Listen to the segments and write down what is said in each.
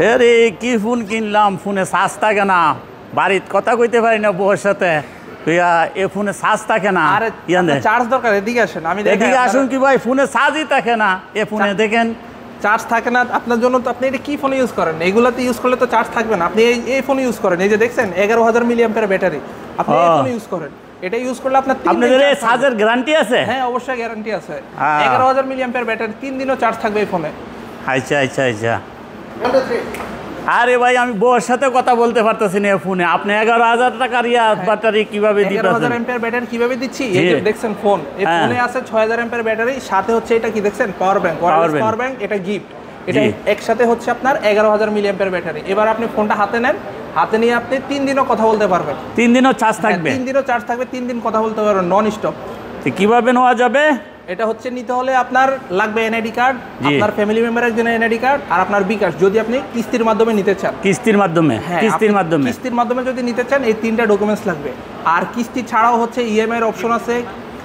আরে কি ফোন কিনলাম, ফোনে চার্জ থাকে না, বাড়িত কথা কইতে পারি না বউয়ের সাথে। এ ফোনে চার্জ থাকে না। আরে চার্জ দরকার, এদিকে আসেন। আমি এদিকে আসুন কি ভাই, ফোনে চার্জই থাকে না। এ ফোনে দেখেন চার্জ থাকে না আপনার জন্য, তো আপনি এটা কি ফোন ইউজ করেন? এগুলাতে ইউজ করলে তো চার্জ থাকবে না। আপনি এই ফোন ইউজ করেন, এই যে দেখছেন 11,000 মিলিঅ্যাম্পিয়ার ব্যাটারি, আপনি এই ফোন ইউজ করেন। এটা ইউজ করলে আপনার 3 আপনাদের এই চার্জের গ্যারান্টি আছে? হ্যাঁ অবশ্যই গ্যারান্টি আছে। 11,000 মিলিঅ্যাম্পিয়ার ব্যাটারি 3 দিনও চার্জ থাকবে এই ফোনে। আচ্ছা আচ্ছা আচ্ছা। আরে ভাই আমি বউয়ের সাথে কথা বলতে পারতেছি না ফোনে, আপনি 11,000 টাকার ব্যাটারি কিভাবে দিবেন? 11,000 এম্পিয়ার ব্যাটারি কিভাবে দিচ্ছি? এই যে দেখছেন ফোন, এই ফোনে আছে 6,000 এম্পিয়ার ব্যাটারি, সাথে হচ্ছে এটা কি দেখছেন power bank, wireless power bank, এটা গিফট। এটা একসাথে হচ্ছে আপনার 11,000 মিলিঅ্যাম্পিয়ার ব্যাটারি। এবার আপনি ফোনটা হাতে নেন, হাতে নিয়ে আপনি 3 দিনও কথা বলতে পারবেন। 3 দিনও চার্জ থাকবে? 3 দিনও চার্জ থাকবে, 3 দিন কথা বলতে পারবেন নন স্টপ। কিভাবে নেওয়া যাবে? এটা হচ্ছে নিতে হলে আপনার লাগবে এনআইডি কার্ড, আপনার ফ্যামিলি মেম্বারের জন্য এনআইডি কার্ড, আর আপনার বিকাশ যদি আপনি কিস্তির মাধ্যমে নিতে চান। কিস্তির মাধ্যমে? কিস্তির মাধ্যমে, কিস্তির মাধ্যমে যদি নিতে চান এই 3টা ডকুমেন্টস লাগবে। আর কিস্তি ছাড়াও হচ্ছে ইএমআই এর অপশন আছে,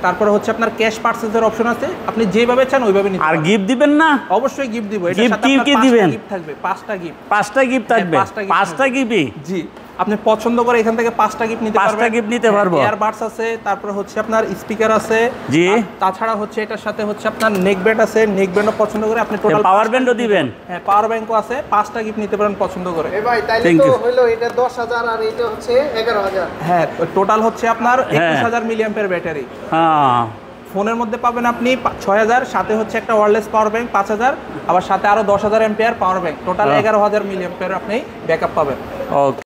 তারপরে হচ্ছে আপনার ক্যাশ পারচেজের অপশন আছে। আপনি যেভাবে চান ওইভাবে নিতে পারবেন। আর গিফট দিবেন না? অবশ্যই গিফট দিব। এটার সাথে আপনার 5টা গিফট থাকবে, 5টা গিফট। 5টা গিফট থাকবে? 5টা গিফটই? জি, আপনি পছন্দ করে এখান থেকে 5টা গিফট নিতে পারবেন। 5টা গিফট নিতে পারবো। ইয়ারবাডস আছে, তারপরে হচ্ছে আপনার স্পিকার আছে। জি। তাছাড়া হচ্ছে এটার সাথে হচ্ছে আপনার নেক ব্যান্ড আছে, নেক ব্যান্ডও পছন্দ করে আপনি টোটাল পাওয়ার ব্যান্ডও দিবেন? হ্যাঁ পাওয়ার ব্যাংকও আছে। 5টা গিফট নিতে পারেন পছন্দ করে। এ ভাই তাইলে তো হলো এটা 10,000 আর এটা হচ্ছে 11,000। হ্যাঁ টোটাল হচ্ছে আপনার 21,000 মিলিঅ্যাম্পিয়ার ব্যাটারি। হ্যাঁ। ফোনের মধ্যে পাবেন আপনি 6,000, সাথে হচ্ছে একটা ওয়্যারলেস পাওয়ার ব্যাংক 5,000, আবার সাথে আরো 10,000 ampere power bank, total 11,000 milliampere আপনি ব্যাকআপ পাবেন। ওকে।